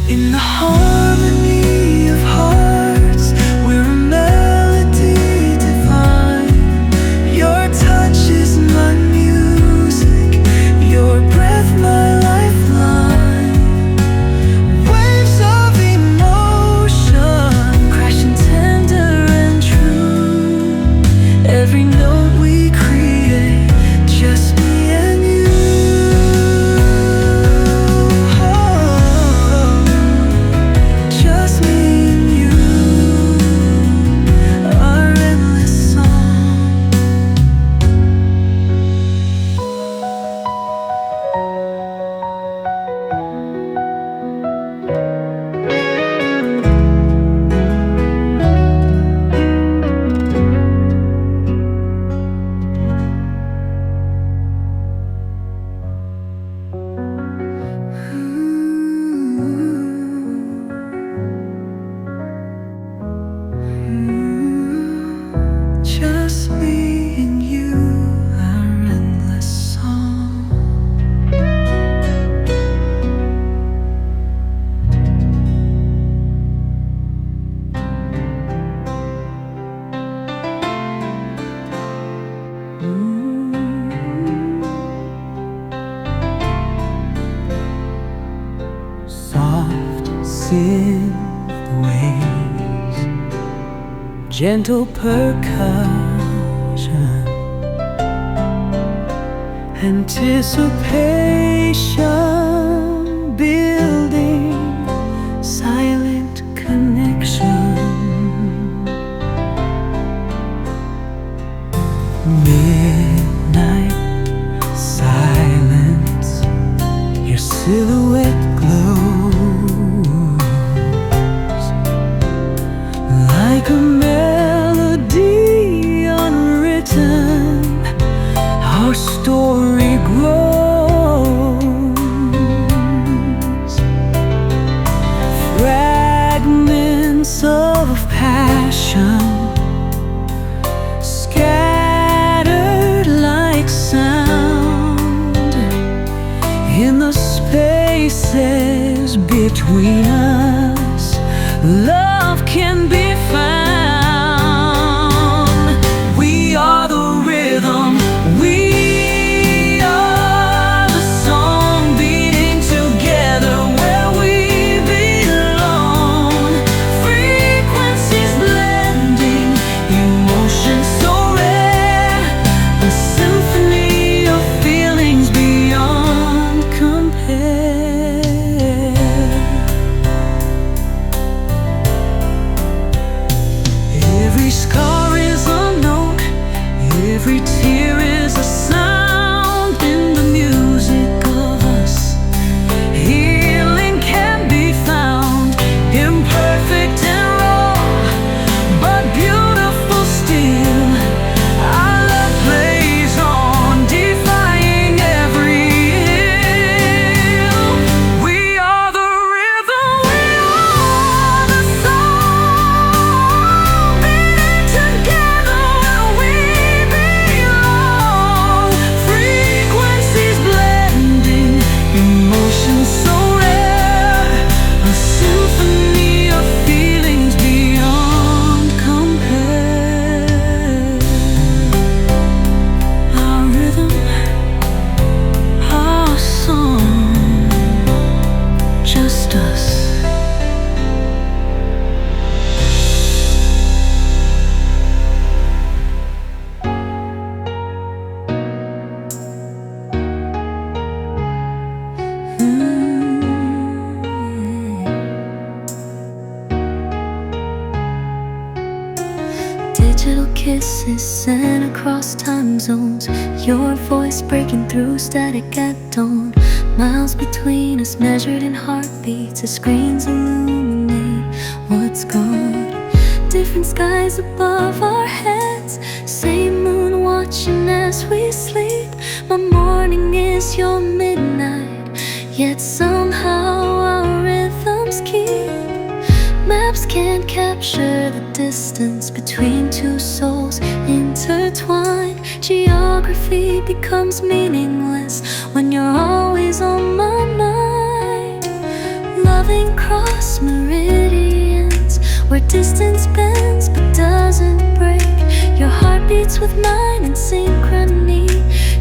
In the harmony of hearts, we're a melody divine. Your touch is my music, your breath my lifeline. Waves of emotion, crashing tender and true. Every note we create, just me and you. Just me and you, our endless song. Just me and you, our endless song. Soft synth waves, gentle percussion, anticipation building, silent connection. Midnight silence, your silhouette glows like a melody unwritten. Our story grows, fragments of passion scattered like sound in the spaces between us. Love can be found. We are the rhythm, we are the song, beating together where we belong. Frequencies blending, emotion so rare, a symphony of feelings beyond compare. Every scar is a note, every tear is a sound in the music of us. Healing can be found, imperfect and raw, but beautiful still. Our love plays on, defying every ill. We are the rhythm, we are the song, beating together where we belong. Frequencies blending, emotions so rare, a symphony of feelings beyond compare. Our rhythm, our song, just us. Digital kisses sent across time zones, your voice breaking through static at dawn. Miles between us measured in heartbeats as screens illuminate what's gone. Different skies above our heads, same moon watching as we sleep. My morning is your midnight, yet somehow our rhythms keep. Maps can't capture the distance between two souls intertwined. Geography becomes meaningless when you're always on my mind. Love Loving cross meridians, where distance bends but doesn't break. Your heart beats with mine in synchrony,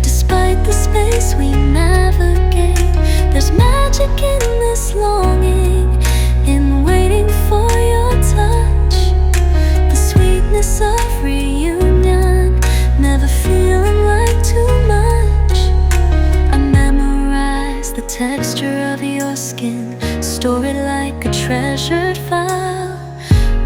despite the space we navigate. There's magic in this longing, in waiting for your touch. The sweetness of reunion, never feeling like too much. I memorize the texture of your skin, store it like a treasured file.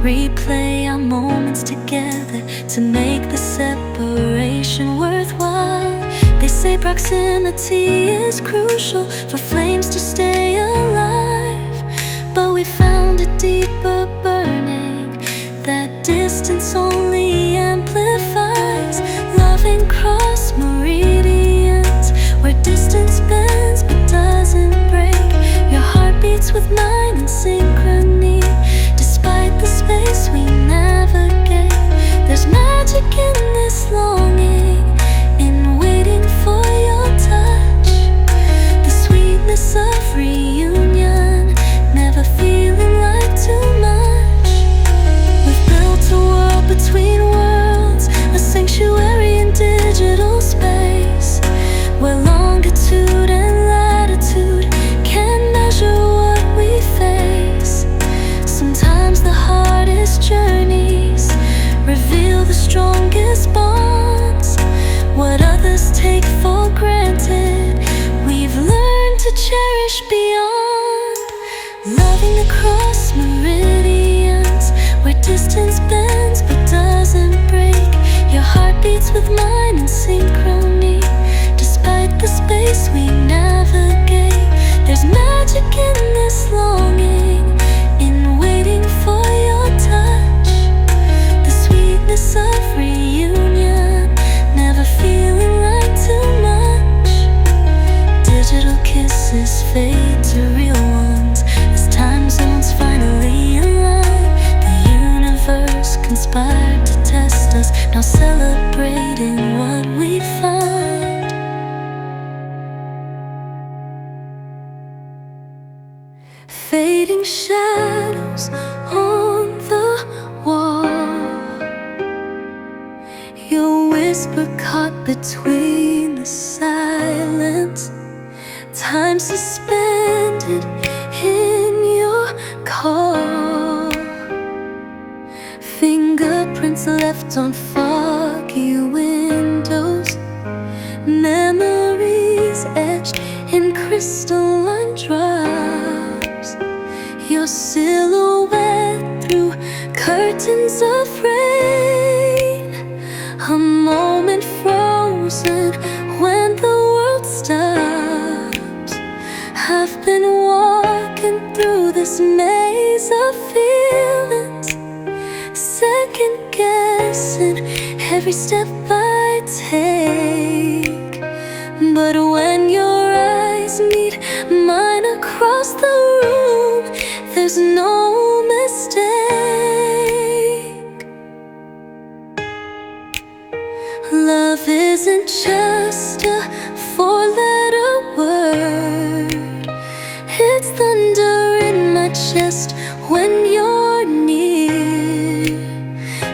Replay our moments together to make the separation worthwhile. They say proximity is crucial for flames to stay alive, but we found a deeper burning that distance only amplifies. Loving cross meridians, where distance bends but doesn't break. Your heart beats with mine in synchrony, despite the space we navigate. There's magic in this longing, in waiting for your touch. The sweetness of reunion, never feeling like too much. We've built a world between worlds, a sanctuary in digital space, where longitude and latitude can measure what we face. Sometimes the hardest journeys reveal the strongest bonds. What others take for granted, we've learned to cherish beyond. Loving across meridians, where distance bends but doesn't break. Your heart beats with mine in synchrony, despite the space we navigate. There's magic in this longing, in waiting for your touch. The sweetness of reunion, never feeling like too much. Digital kisses fade to real ones as time zones finally align. The universe conspired to test us, now celebrating what we find. Fading shadows on the wall, your whisper caught between the silence. Time suspended in your call, fingerprints left on foggy windows, memories etched in crystalline drops. Your silhouette through curtains of rain, a moment frozen when the world stops. I've been walking through this maze of feelings, second guessing every step I take. But when your eyes meet mine across the room, there's no mistake. Love isn't just a four-letter word, it's thunder in my chest when you're near.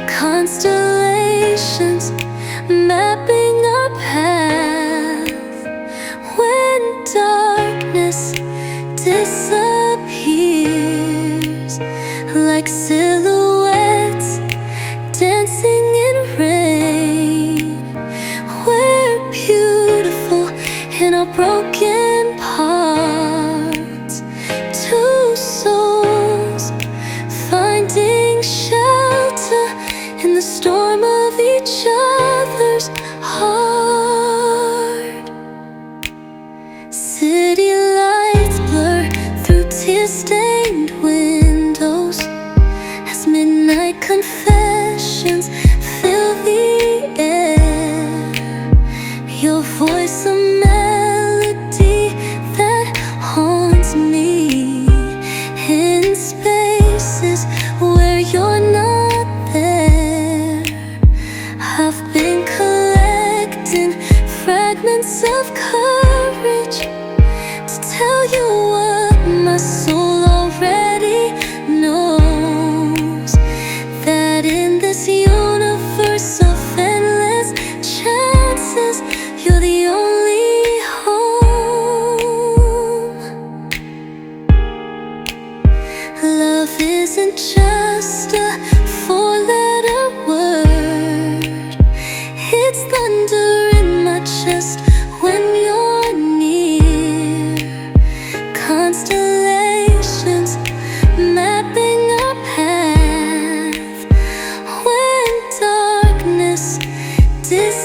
Constellations mapping our path, when darkness disappears, like silhouettes dancing in rain. We're beautiful in our broken parts, two souls finding shelter in the storm of each other's heart. City lights blur through tear-stained windows as midnight confessions fill the air. Your voice a melody that haunts me in spaces where you're not there. I've been collecting fragments of courage to tell you what my soul already Love isn't just a four-letter word. It's thunder in my chest when you're near. Constellations mapping our path. When darkness disappears,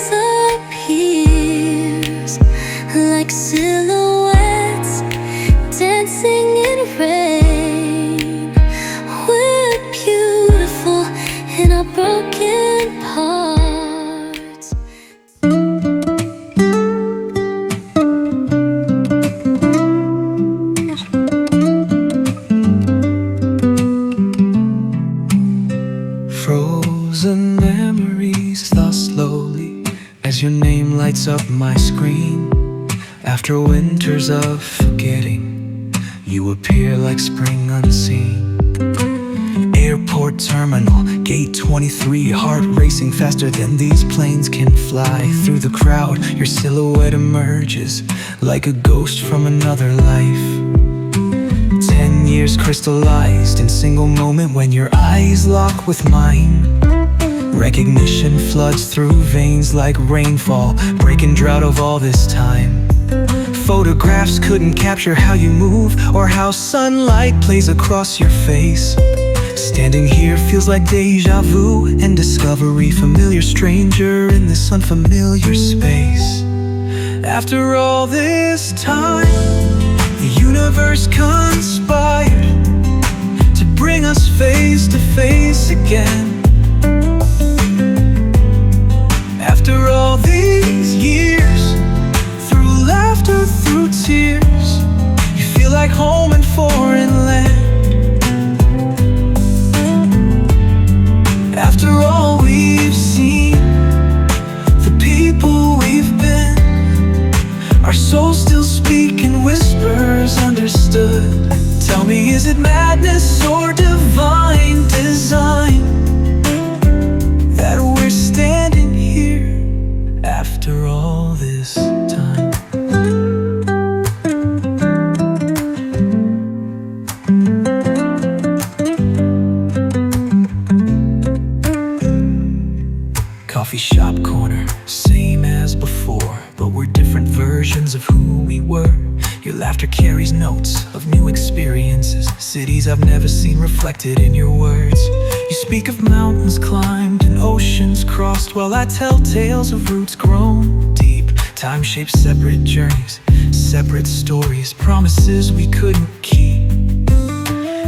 like silhouettes dancing in rain. We're beautiful in our broken parts. Frozen memories thaw slowly as your name lights up my screen. After winters of forgetting, you appear like spring unseen. Airport terminal, gate 23, heart racing faster than these planes can fly. Through the crowd, your silhouette emerges like a ghost from another life. 10 years crystallized in single moment when your eyes lock with mine. Recognition floods through veins like rainfall, breaking drought of all this time. Photographs couldn't capture how you move or how sunlight plays across your face. Standing here feels like deja vu and discovery, familiar stranger in this unfamiliar space. After all this time, the universe conspired to bring us face to face again. After all these years, through laughter, through tears, you feel like home in foreign land. After all we've seen, the people we've been, our souls still speak in whispers understood. Tell me, is it madness or divine design that we're standing here after all this time? Coffee shop corner, same as before, but we're different versions of who we were. Your laughter carries notes of new experiences, cities I've never seen reflected in your words. You speak of mountains climbed and oceans crossed, while I tell tales of roots grown deep. Time shapes separate journeys, separate stories, promises we couldn't keep.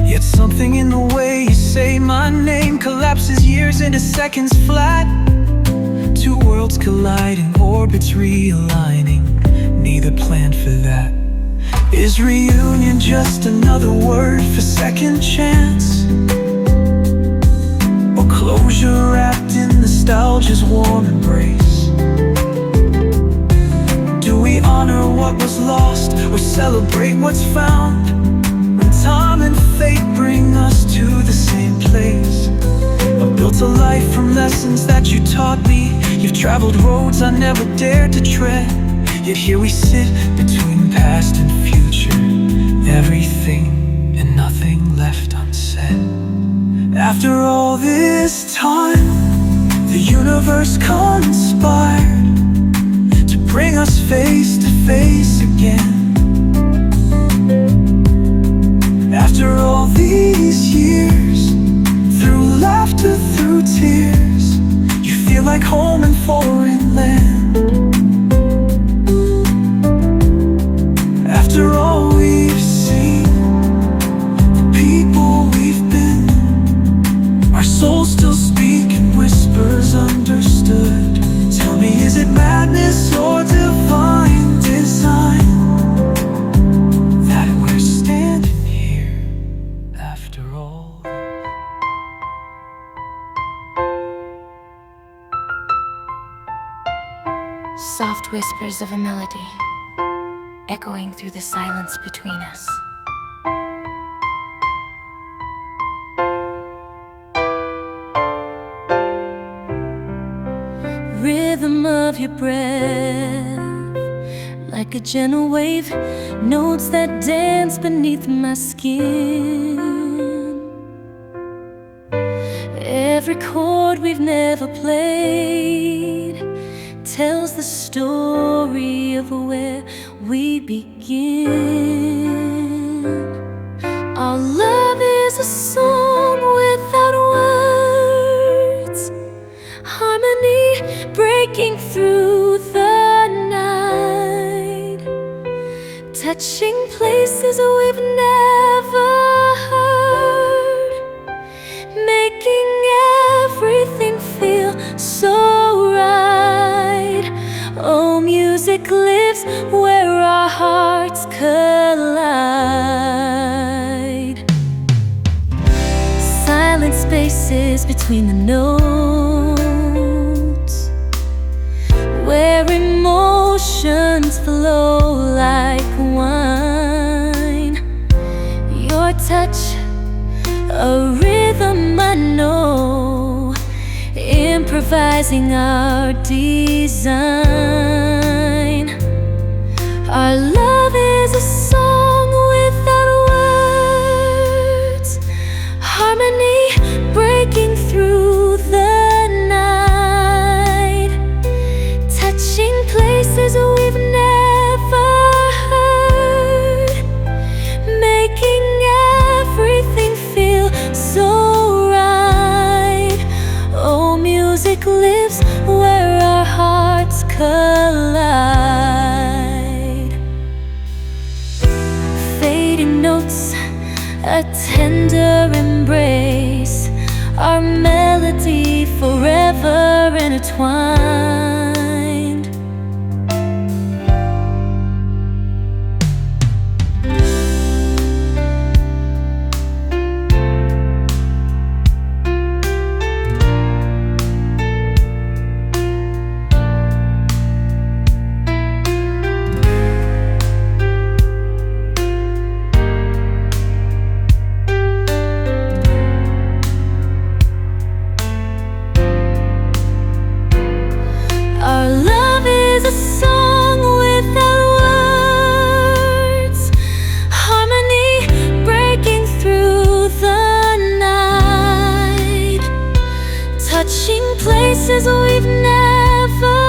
Yet something in the way you say my name collapses years into seconds flat. Two worlds colliding, orbits realigning, neither planned for that. Is reunion just another word for second chance? Or closure wrapped in nostalgia's warm embrace? Do we honor what was lost or celebrate what's found? When time and fate bring us to the same place. I've built a life from lessons that you taught me. You've traveled roads I never dared to tread. Yet here we sit between past and future, everything and nothing left unsaid. After all this time, the universe conspired to bring us face to face again. After all these years, through laughter, through tears, you feel like home in foreign land. After all we've seen, the people we've been, our souls still speak in whispers understood. Tell me, is it madness or divine design that we're standing here after all this? Soft whispers of a melody echoing through the silence between us. Rhythm of your breath, like a gentle wave, notes that dance beneath my skin. every chord we've never played tells the story of where we begin. Our love is a song without words, harmony breaking through the night, touching places we've never heard, making everything feel so right. Oh, music lives where our hearts collide. Silent spaces between the notes, where emotions flow like wine. Your touch, a rhythm I know, improvising our design. Our love is a song without words, harmony breaking through the night, touching places we've never heard, making everything feel so right. Oh, music lives where our hearts collide. Fading notes, a tender embrace, our melody forever intertwined. Our love is a song without words, harmony breaking through the night, touching places we've never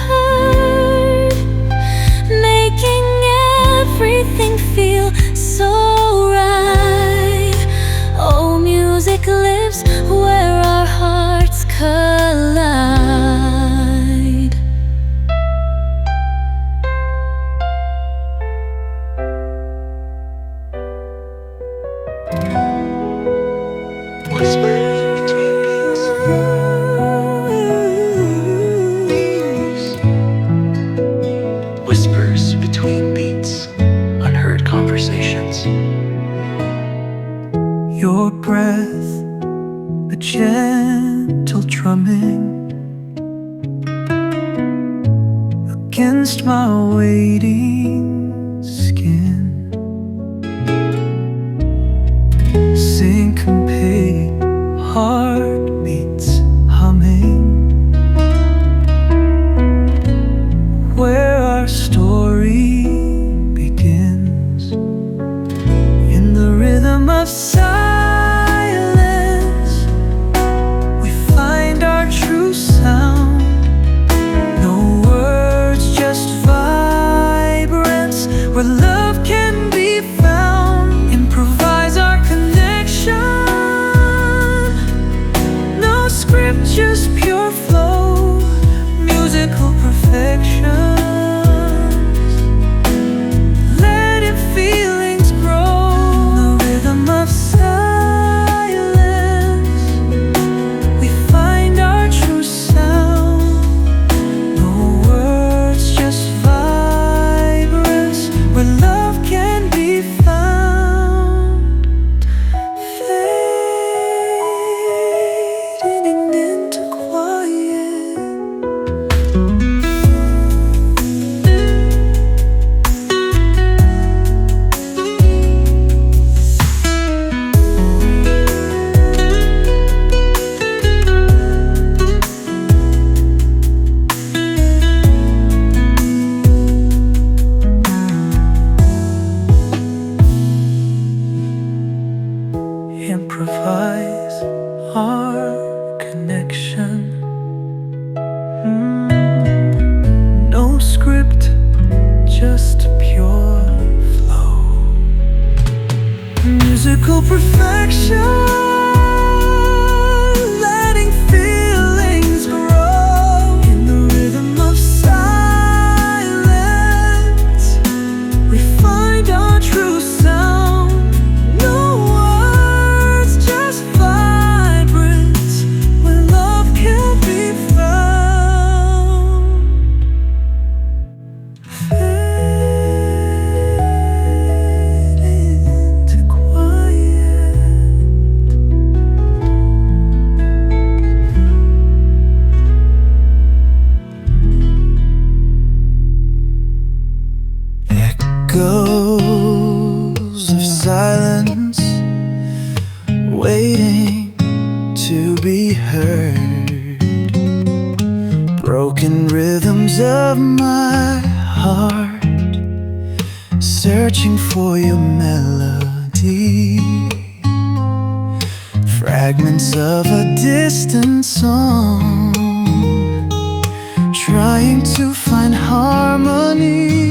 heard, making everything feel so right. Oh, music lives where our hearts collide. Whispers between beats, unheard conversations. Your breath, a gentle drumming against my waiting skin. Syncopate heartbeats humming, where our story begins. In the rhythm of silence, we find our true sound. No words, just vibrance, where love can be found. Improvise our connection, no script, just pure flow, musical perfection. Improvise our connection. magical perfection, letting feelings grow in the rhythm of silence. We find our true sound. No words, just vibrance, where love can be found. Fade into quiet. Echoes of silence, waiting to be heard. Broken rhythms of my heart, searching for your melody. Fragments of a distant song, trying to find harmony.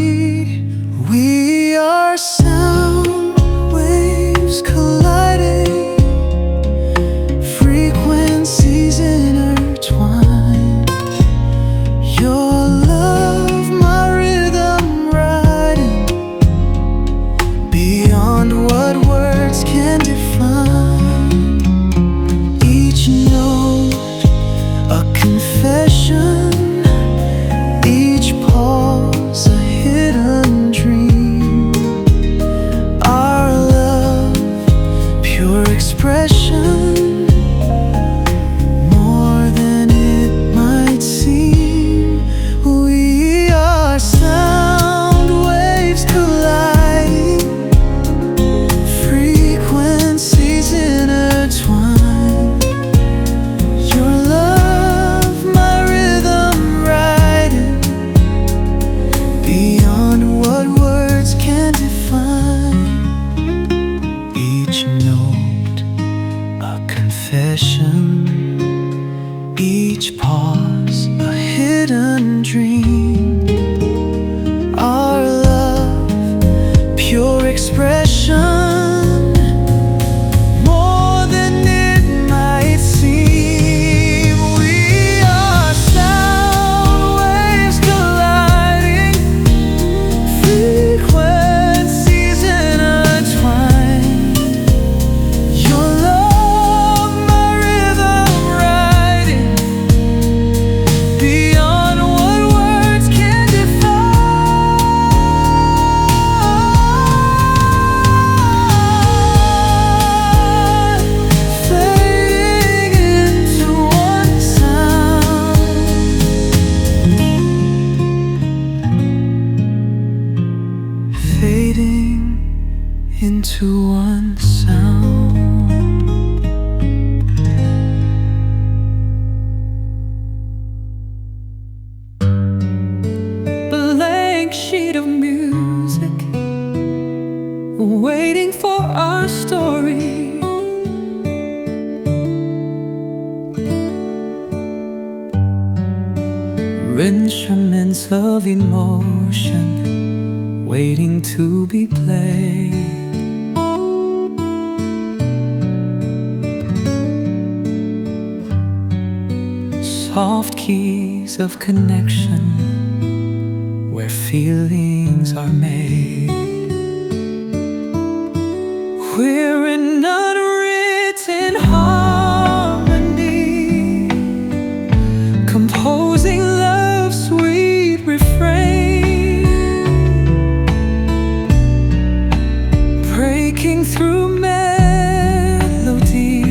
We are sound waves colliding, frequencies intertwined. Your love, my rhythm riding, beyond what words can define. Each note a confession, each pause a hidden dream. Our love, pure expression, more than it might seem. We are sound waves colliding, frequencies intertwined. Your love, my rhythm riding, beyond what words can define. Each note a confession, each pause a hidden dream. Our love, pure expression, more than it might seem. We are sound waves colliding, frequencies intertwined. Your love, my rhythm riding, beyond what words can define. Fading into one sound. Fading into one sound. Blank sheet of music, waiting for our story. Instruments of emotion, waiting to be played. Soft keys of connection, where feelings are made. We're an unwritten harmony, composing love's sweet refrain, breaking through melody,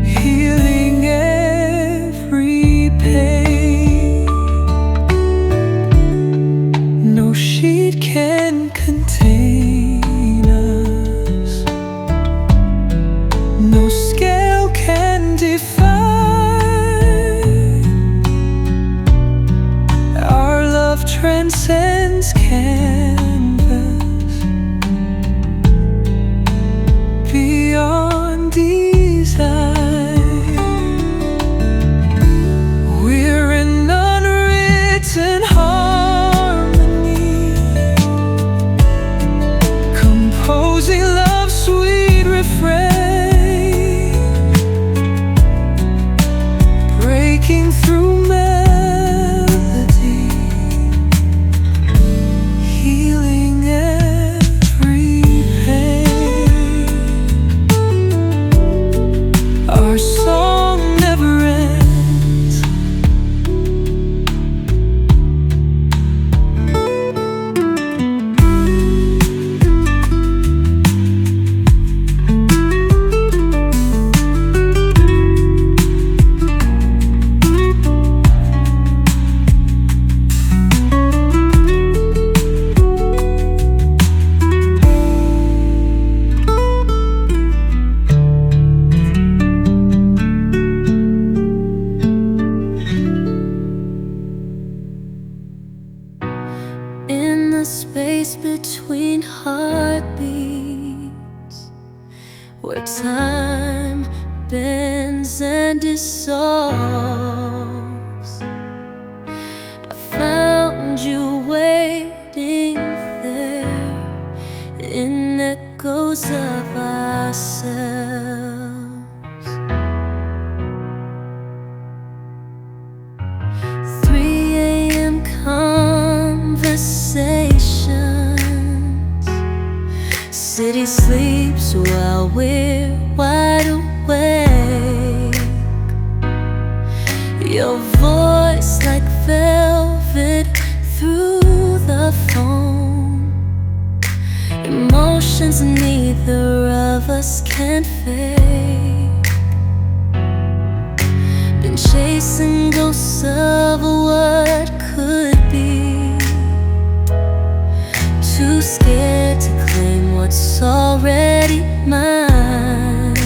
healing every pain. No sheet can contain us, no scale can define. Our love transcends canvas, beyond design. We're an unwritten harmony, composing where time bends and dissolves. I found you waiting there in echoes of ourselves. 3 a.m. conversations. City sleeps while we're wide awake. Your voice like velvet through the phone. Emotions neither of us can fake. Been chasing ghosts of what could be. Too scared to claim what's already mine.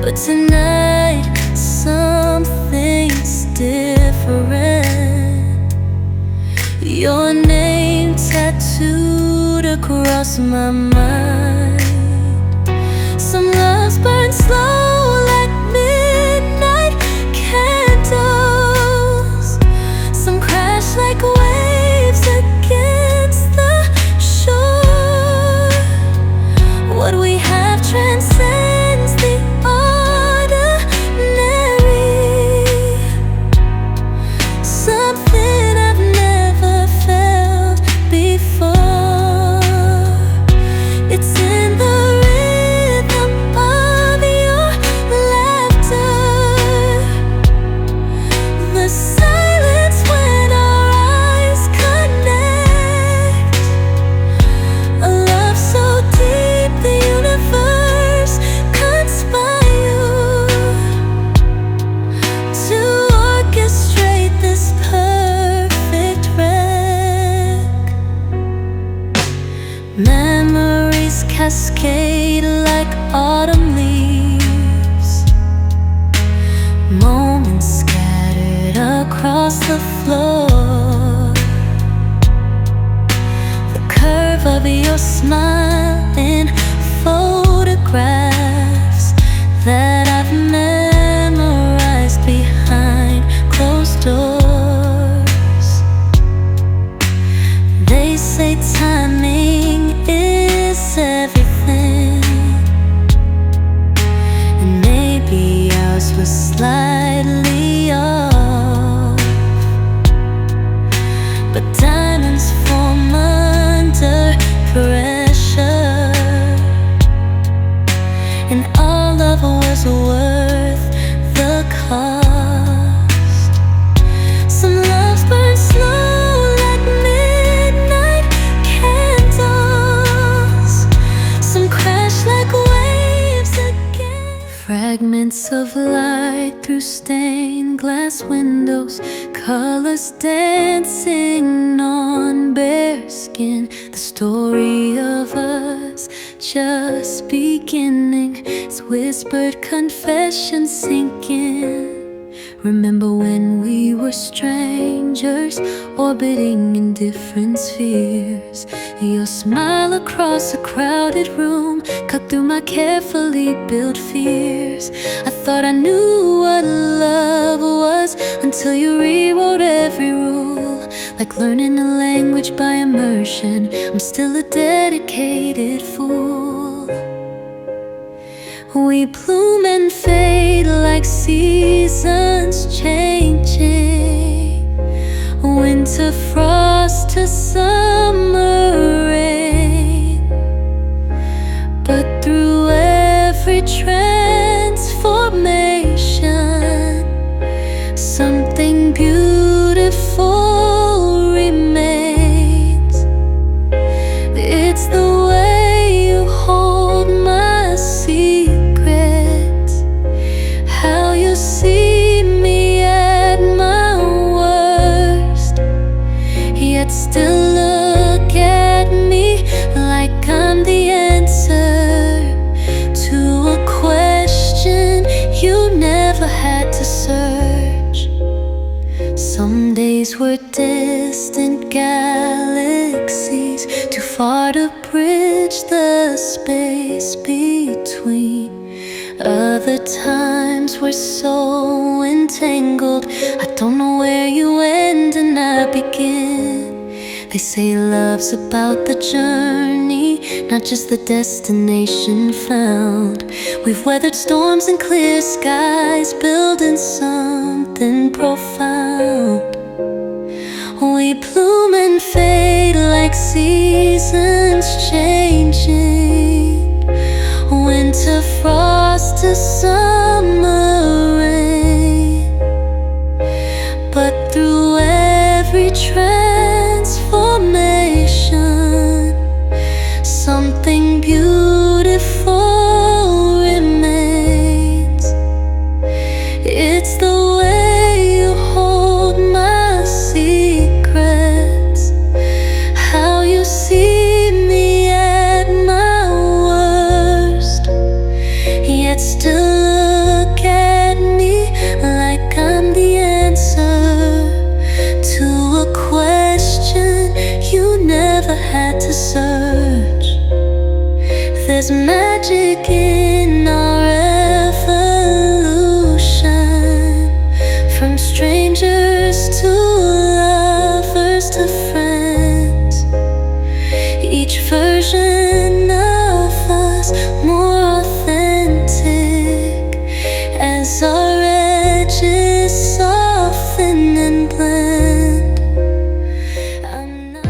But tonight something's different. Your name tattooed across my mind. Some loves burn slow like midnight candles. Some crash like waves against the shore. What we have transcends the ordinary. Something I've never felt before. It's in the rhythm of your laughter, the silence when our eyes connect. A love so deep the universe conspired to orchestrate this perfect wreck. Memories cascade like autumn leaves. Moments scattered across the floor. The curve of your smile in photographs that I've memorized behind closed doors. They say timing is everything, and maybe ours was slightly off. But diamonds form under pressure, and all of it was worth the cost. Some loves burn slow like midnight candles. Some crash like waves again. Fragments of light through stained glass windows. Colors dancing on bare skin. The story of us just beginning. It's whispered confessions sinking. Remember when we were strangers, orbiting in different spheres. Your smile across a crowded room cut through my carefully built fears. I thought I knew what love was until you rewrote every rule. Like learning a language by immersion, I'm still a dedicated fool. We bloom and fade like seasons changing. Winter frost to summer rain. But through every transformation, something beautiful remains. It's the way you hold my secrets, how you see me at my worst, yet still look at me like I'm the answer to a question you never had to search. Some days were distant galaxies, too far to bridge the space between. Other times we're so entangled, I don't know where you end and I begin. They say love's about the journey, not just the destination found. We've weathered storms and clear skies, building something profound. We bloom and fade like seasons changing, winter frost to summer rain. But through every transformation, something beautiful remains. It's the way you hold my secrets, how you see me at my worst, yet still look at me like I'm the answer to a question you never had to search. There's magic in our evolution, from strangers to lovers to friends. Each version of us more authentic as our edges soften and blend. I'm not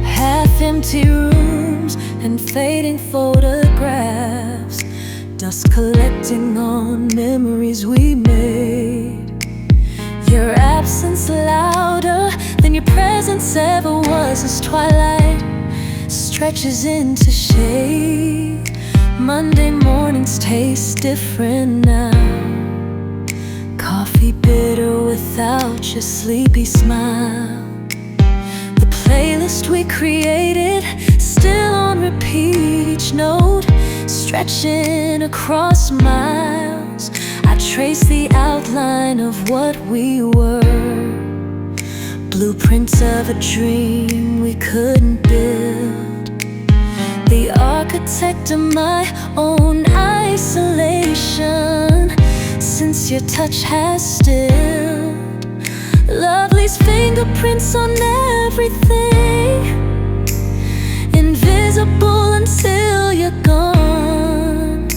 half-empty rooms and fading photographs, dust collecting on memories we made. Your absence louder than your presence ever was, as twilight stretches into shade. Monday mornings taste different now, coffee bitter without your sleepy smile. The playlist we created still on repeat, each note stretching across miles. I trace the outline of what we were, blueprints of a dream we couldn't build. The architect of my own isolation, since your touch has stilled. Love leaves fingerprints on everything, invisible until you're gone.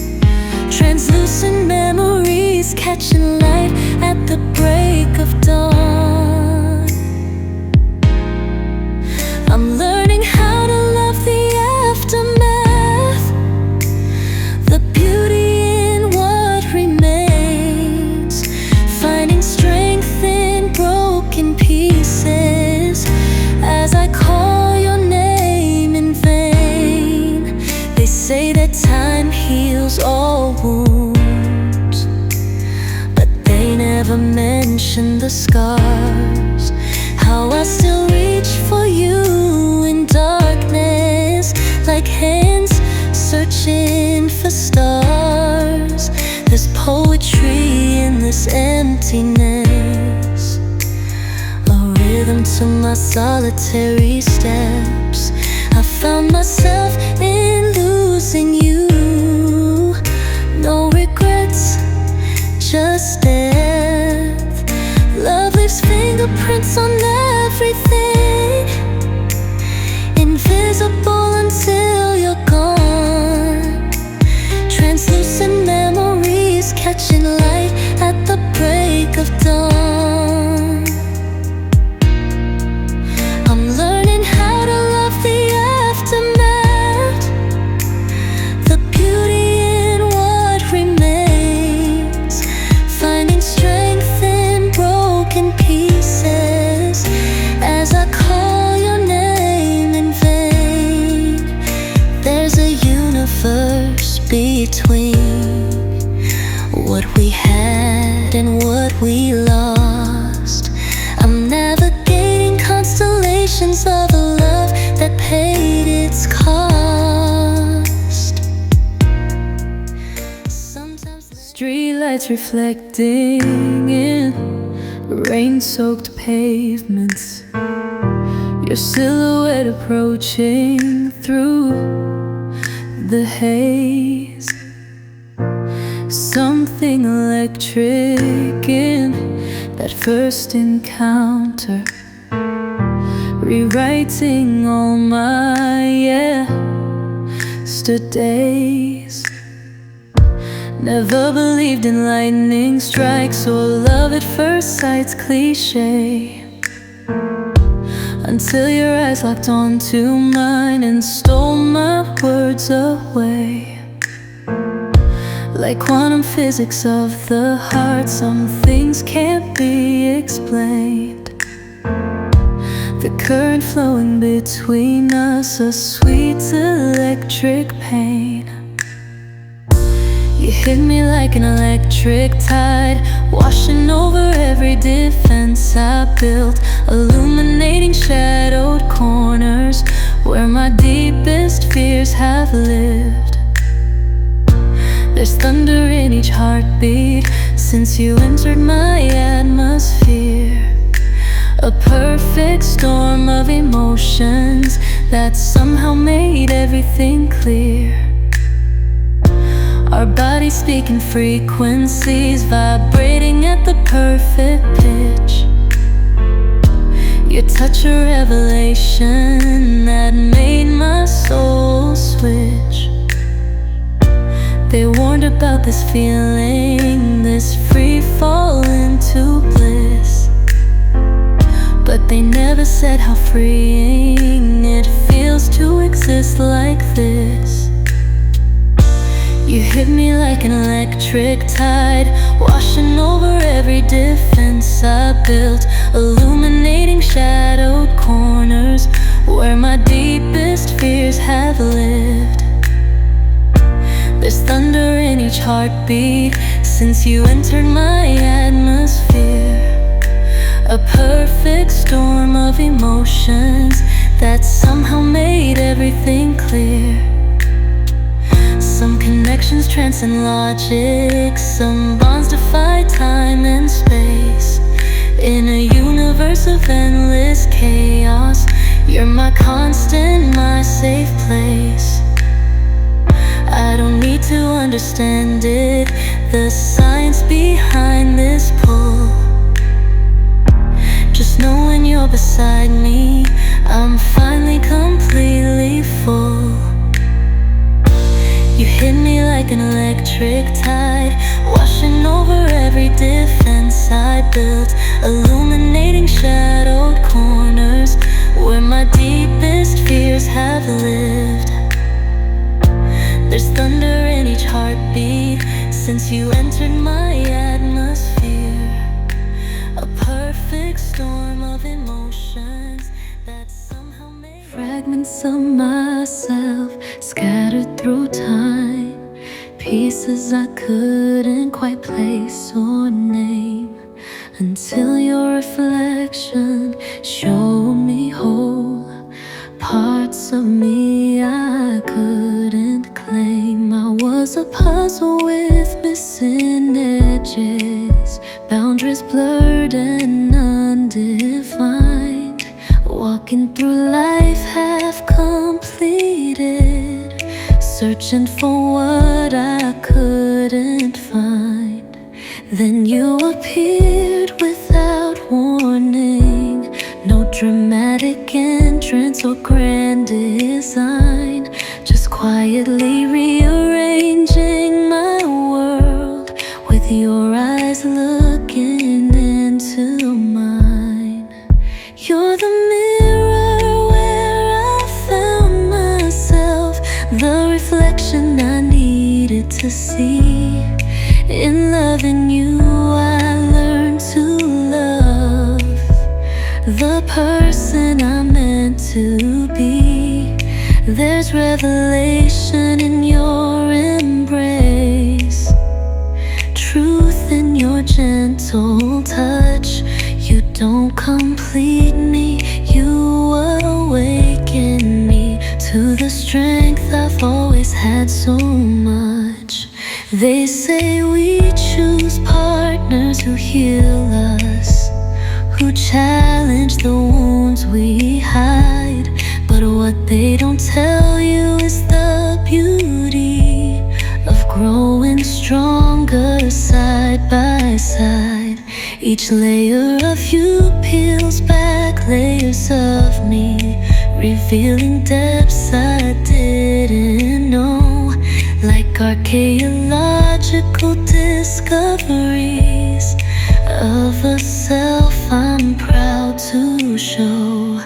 Translucent memories catching light at the break of dawn. I'm learning how to love the aftermath, the beauty in what remains, finding strength in broken pieces as I call your name in vain. They say that time heals all wounds, but they never mention the scars. How I still reach for you in darkness, like hands searching for stars. There's poetry in this emptiness, a rhythm to my solitary steps. I found myself in losing you. No regrets, just death. Love leaves fingerprints on everything, invisible until you're gone. Translucent memories catching light at the break of dawn. I'm learning how to love the aftermath, the beauty in what remains, finding strength in broken pieces as I call your name in vain. There's a universe between what we had and what we lost. I'm navigating constellations of a love that pays lights reflecting in rain-soaked pavements, your silhouette approaching through the haze. Something electric in that first encounter, rewriting all my yesterdays. Never believed in lightning strikes or love at first sight's cliche, until your eyes locked onto mine and stole my words away. Like quantum physics of the heart, some things can't be explained. The current flowing between us, a sweet electric pain. You hit me like an electric tide, washing over every defense I built, illuminating shadowed corners where my deepest fears have lived. There's thunder in each heartbeat since you entered my atmosphere. A perfect storm of emotions that somehow made everything clear. Our bodies speaking frequencies, vibrating at the perfect pitch. Your touch a revelation that made my soul switch. They warned about this feeling, this free fall into bliss, but they never said how freeing it feels to exist like this. You hit me like an electric tide, washing over every defense I built, illuminating shadowed corners where my deepest fears have lived. There's thunder in each heartbeat since you entered my atmosphere. A perfect storm of emotions that somehow made everything clear. Some connections transcend logic, some bonds defy time and space. In a universe of endless chaos, you're my constant, my safe place. I don't need to understand it, the science behind this pull. Just know when you're beside me, I'm finally completely full. You hit me like an electric tide, washing over every defense I built, illuminating shadowed corners where my deepest fears have lived. There's thunder in each heartbeat since you entered my atmosphere. A perfect storm of emotions that somehow made fragments of myself scattered through time, pieces I couldn't quite place or name, until your reflection showed me whole. Parts of me I couldn't claim. I was a puzzle with missing edges, boundaries blurred and undefined. Walking through life half completed, searching for what I couldn't find. Then you appeared without warning, no dramatic entrance or grand design, just quietly rearranging my world with your eyes looking into mine. You're the mirror where I found myself, the reflection I needed to see. In loving you, I learned to love the person I'm meant to be. There's revelation in your embrace, truth in your gentle touch. You don't complete me, you awaken me to the strength I've always had so much. They say we choose partners who heal us, who challenge the wounds we hide. But what they don't tell you is the beauty of growing stronger side by side. Each layer of you peels back layers of me, revealing depths I didn't know, like archaeological discoveries of a self I'm proud to show.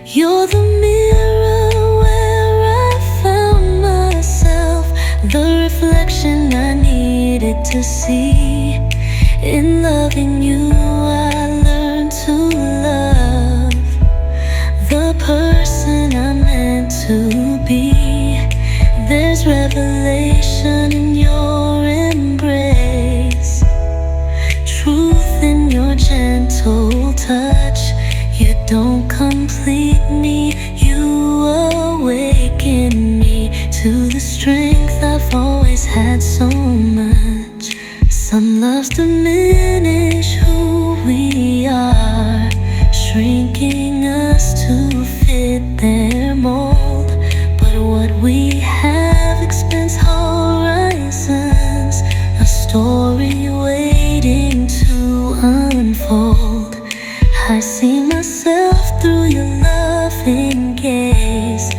You're the mirror where I found myself, the reflection I needed to see. In loving you, I learned to love the person I'm meant to be. There's revelation in your embrace, truth in your gentle touch. You don't complete me, you awaken me to the strength I've always had so much. Some loves diminish who we are, shrinking us to fit their mold. But what we have expands horizons, a story waiting to unfold. I see myself through your loving gaze,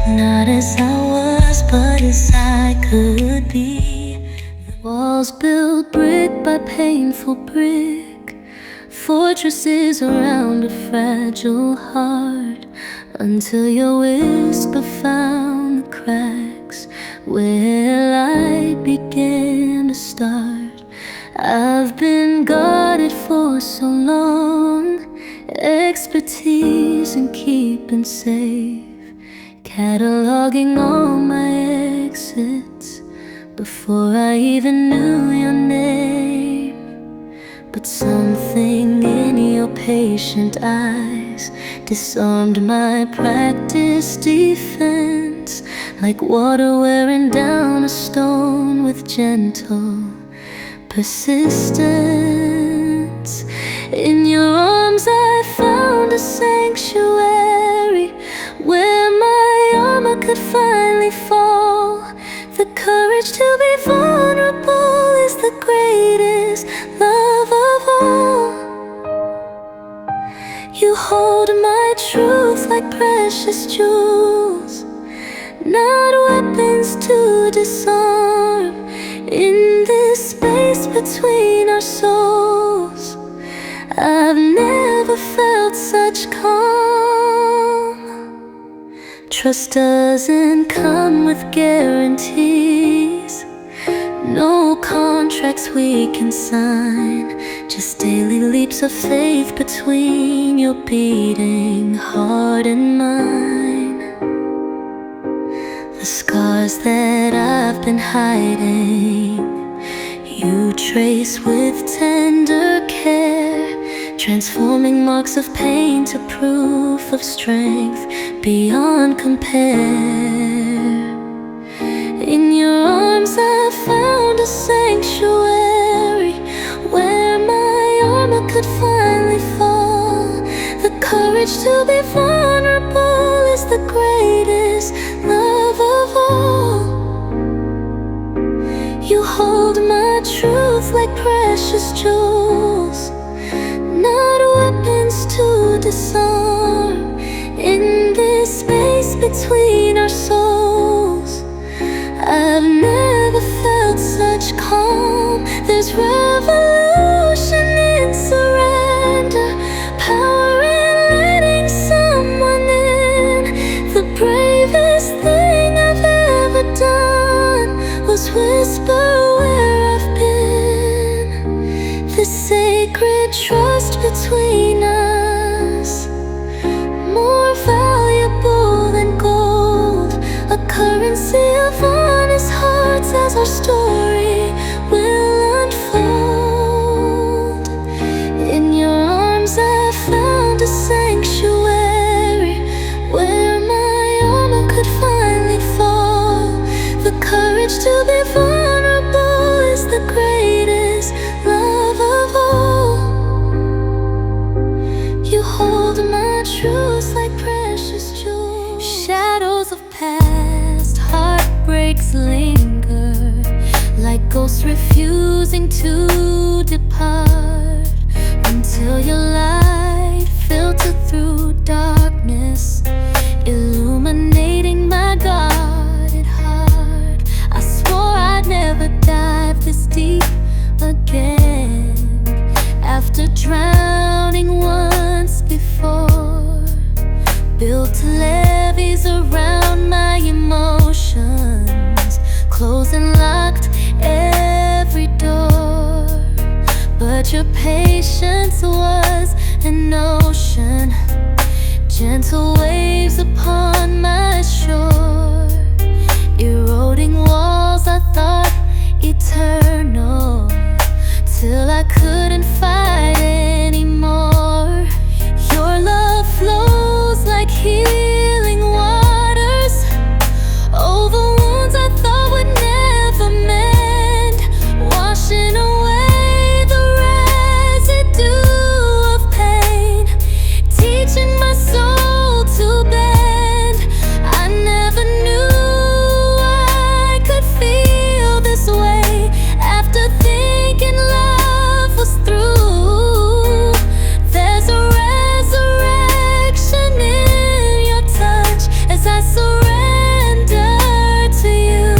not as I was, but as I could be. The walls built brick by painful brick, fortresses around a fragile heart, until your whisper found the cracks where light began to start. I've been guarded for so long, expertise in keeping safe, cataloging all my exits before I even knew your name. But something in your patient eyes disarmed my practiced defense, like water wearing down a stone with gentle persistence. In your arms I found a sanctuary where my armor could finally fall. The courage to be vulnerable is the greatest love of all. You hold my truth like precious jewels, not weapons to disarm. In this space between our souls, I've never felt such calm. Trust doesn't come with guarantees, no contracts we can sign, just daily leaps of faith between your beating heart and mine. The scars that I've been hiding, you trace with tender care, transforming marks of pain to proof of strength beyond compare. In your arms I found a sanctuary where my armor could finally fall. The courage to be vulnerable is the greatest love of all. You hold my truth like precious jewels, not weapons to disarm. In this space between our souls, I've never felt such calm. There's revolution in surrender, power in letting someone in. The bravest thing I've ever done was whisper where I've been. The sacred trust between us, more valuable than gold, a currency of honest hearts as our story will unfold. In your arms I found a sanctuary where my armor could finally fall. The courage to be vulnerable is the greatest love breaks linger, like ghosts refusing to depart, until your light filtered through darkness, illuminating my guarded heart. I swore I'd never dive this deep again, after drowning once before. Built levees around my emotions, closed and locked every door. But your patience was an ocean, gentle waves upon my shore, eroding walls I thought eternal, till I couldn't fight anymore. Your love flows like healing waters over wounds I thought would never mend, washing away the residue of pain, teaching my soul to bend. I never knew I could feel this way, after thinking love was through. There's a resurrection in your touch as I surrender to you.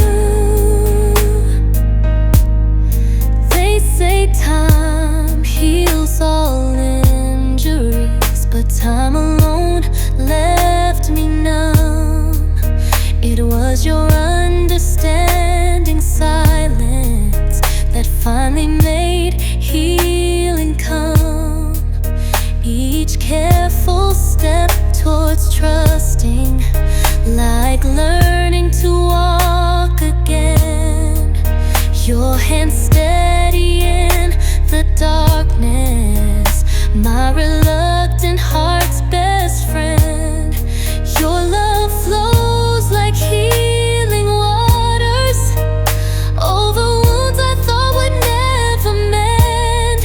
They say time heals all injuries, but time alone left me numb. It was your understanding silence that finally made healing come. Each careful step towards trusting, like learning to walk again. Your hand steady in the darkness, my reluctant heart's best friend. Your love flows like healing waters over wounds I thought would never mend,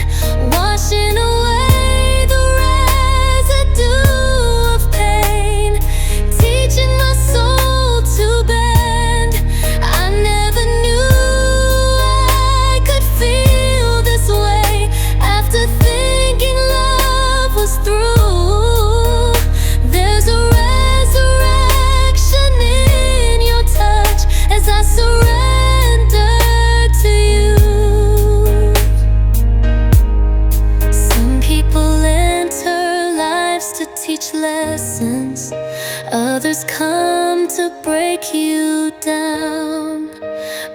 washing away the residue of pain, teaching my soul to bend. I never knew I could feel this way, after thinking love was through. There's a resurrection in your touch as I surrender to you. Some people enter lives to teach lessons, others come to break you down.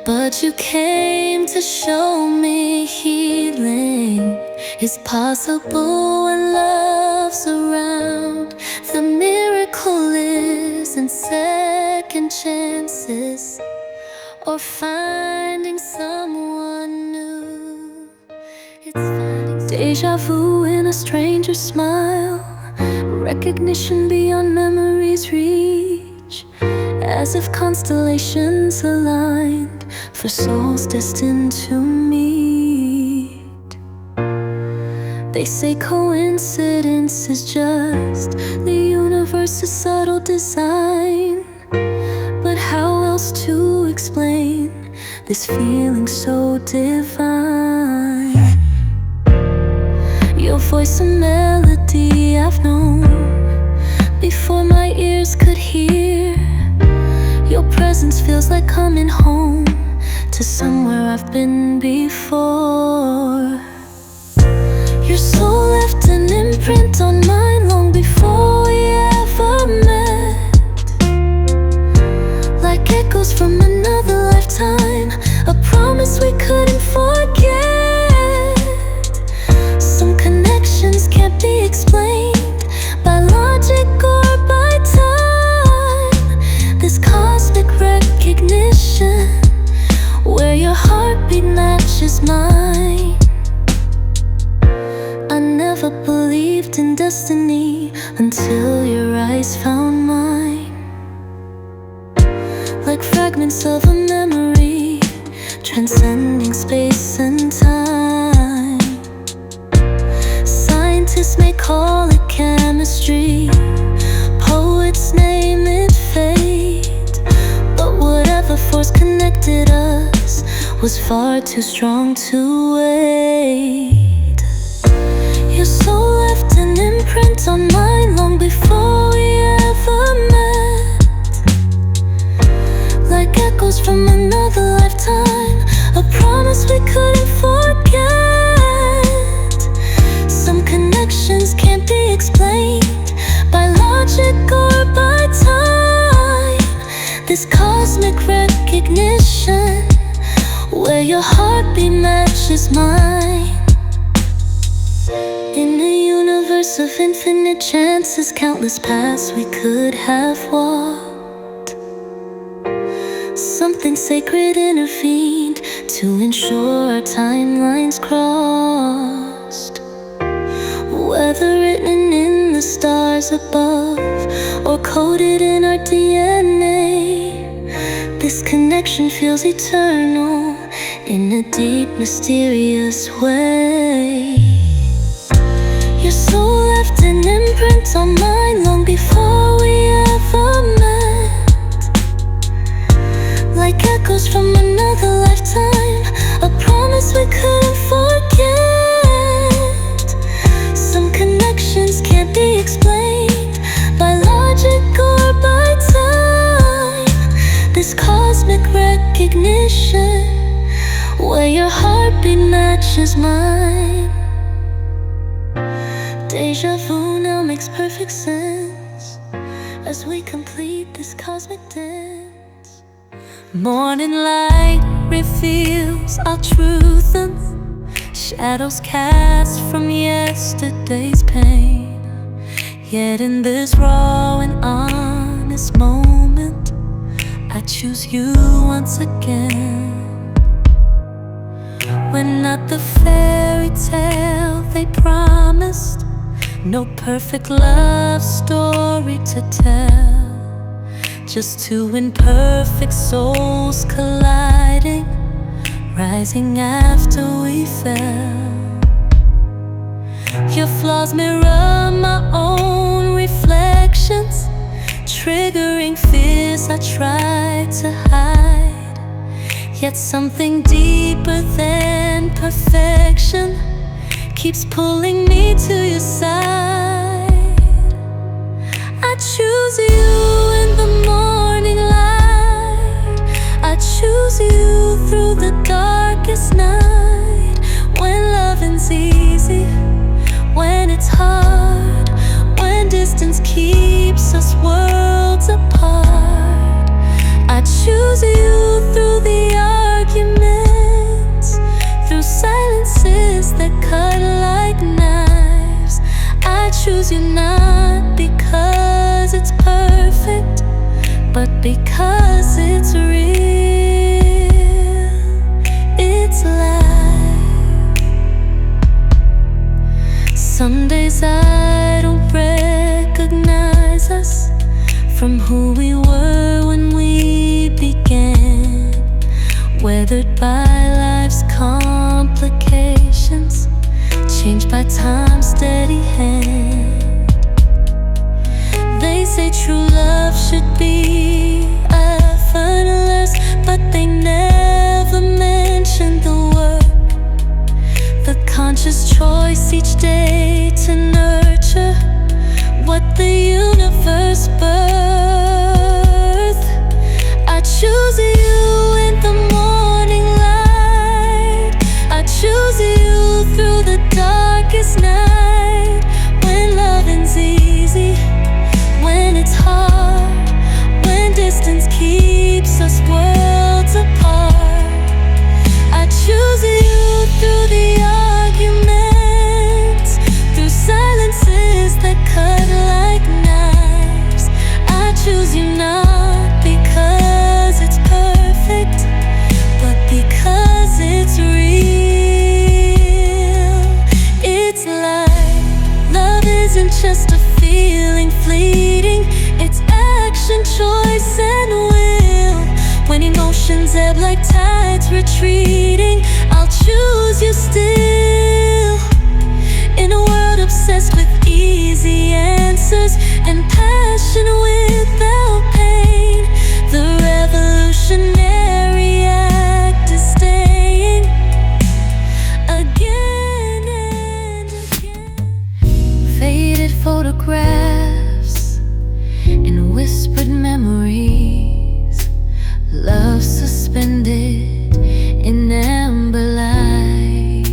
But you came to show me healing is possible when love's around. The miracle is in second chances, or finding someone new. It's finding deja vu in a stranger's smile, recognition beyond memory's reach, as if constellations aligned for souls destined to meet. They say coincidence is just the universe's subtle design, but how else to explain this feeling so divine? Your voice a melody I've known before my ears could hear. Your presence feels like coming home to somewhere I've been before. Your soul left an imprint on mine long before we ever met, like echoes from another lifetime, a promise we couldn't forget. Some connections can't be explained by logic or by time. This cosmic recognition, where your heartbeat matches mine. I never believed in destiny until your eyes found mine, like fragments of a memory transcending space and time. Scientists may call it chemistry, poets name it fate, but whatever force force connected us was far too strong to wait. Your soul left an imprint on mine long before we ever met, like echoes from another lifetime, a promise we couldn't forget. Some connections can't be explained by logic or by time. This cosmic recognition, where your heartbeat matches mine. In a universe of infinite chances, countless paths we could have walked, something sacred intervened to ensure our timelines crossed. Whether written in the stars above or coded in our DNA, this connection feels eternal in a deep, mysterious way. Your soul left an imprint on mine long before we ever met, like echoes from another lifetime, a promise we couldn't forget. Some connections can't be explained by logic or by time. This cosmic recognition, where your heartbeat matches mine. Deja vu now makes perfect sense as we complete this cosmic dance. Morning light reveals our truth and shadows cast from yesterday's pain. Yet in this raw and honest moment, I choose you once again. We're not the fairy tale they promised, no perfect love story to tell, just two imperfect souls colliding, rising after we fell. Your flaws mirror my own reflections, triggering fears I tried to hide. Yet something deeper than perfection keeps pulling me to your side. I choose you in the morning light, I choose you through the darkest night. When loving's easy, when it's hard, when distance keeps us worlds apart. I choose you through the arguments, through silences that cut like knives. I choose you not because it's perfect, but because it's real. It's life. Some days I don't recognize us from who we were when we began, weathered by life's complications, changed by time's steady hand. They say true love should be effortless, but they never mention the work, the conscious choice each day to nurture what the universe birthed. I choose you in the morning light, I choose you through the darkest night. When loving's easy, when it's hard, when distance keeps us worlds apart. I choose you through the arguments, through silences that cut like knives. I choose you not because it's perfect, but because it's real. It's life. Love isn't just a feeling fleeting, it's action, choice, and will. When emotions ebb like tides retreating, I'll choose you still. In a world obsessed with easy answers and passion without pain, the revolutionary suspended in amber light.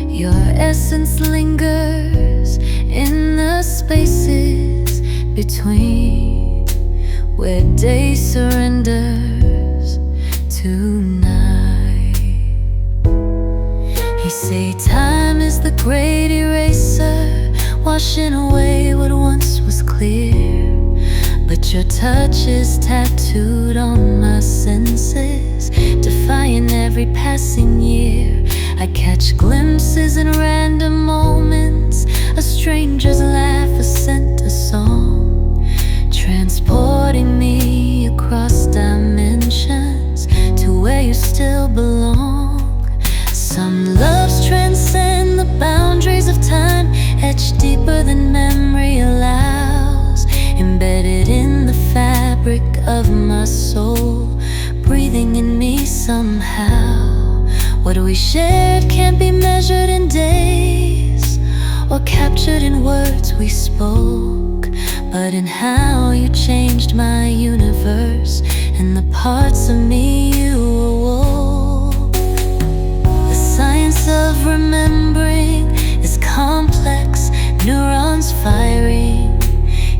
Your essence lingers in the spaces between, where day surrenders to night. He say time is the great eraser, washing away what once was clear. But your touch is tattooed on my senses, defying every passing year. I catch glimpses in random moments, a stranger's laugh, a scent, a song, transporting me across dimensions to where you still belong. Some loves transcend the boundaries of time, etched deeper than memory allows, embedded in the fabric of my soul, breathing in me somehow. What we shared can't be measured in days or captured in words we spoke, but in how you changed my universe and the parts of me you awoke. The science of remembering is complex, neurons firing,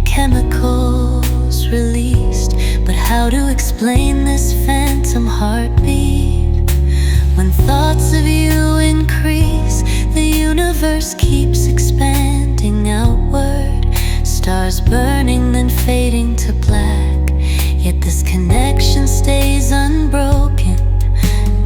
chemicals released. But how to explain this phantom heartbeat? When thoughts of you increase, the universe keeps expanding outward, stars burning then fading to black. Yet this connection stays unbroken,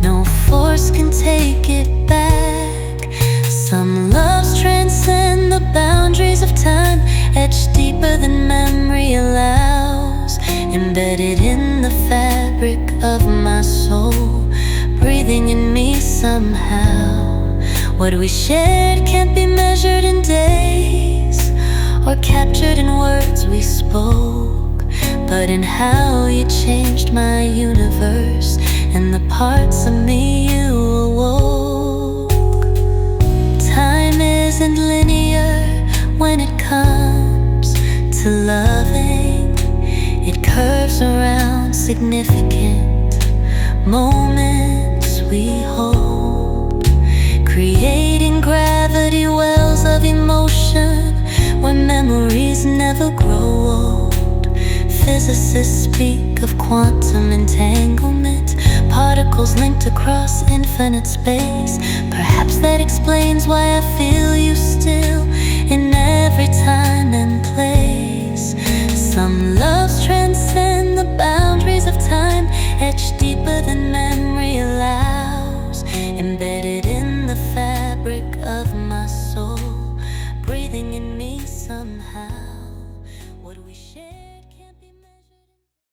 no force can take it back. Some loves transcend the boundaries of time, etched deeper than memory allows, embedded in the fabric of my soul, breathing in me somehow. What we shared can't be measured in days or captured in words we spoke, but in how you changed my universe and the parts of me you awoke. Time isn't linear when it comes to loving, it curves around significant moments we hold, creating gravity wells of emotion where memories never grow old. Physicists speak of quantum entanglement, particles linked across infinite space. Perhaps that explains why I feel you still in every time and place. Some loves transcend the boundaries of time, etched deeper than memory allows, embedded in the fabric of my soul, breathing in me somehow.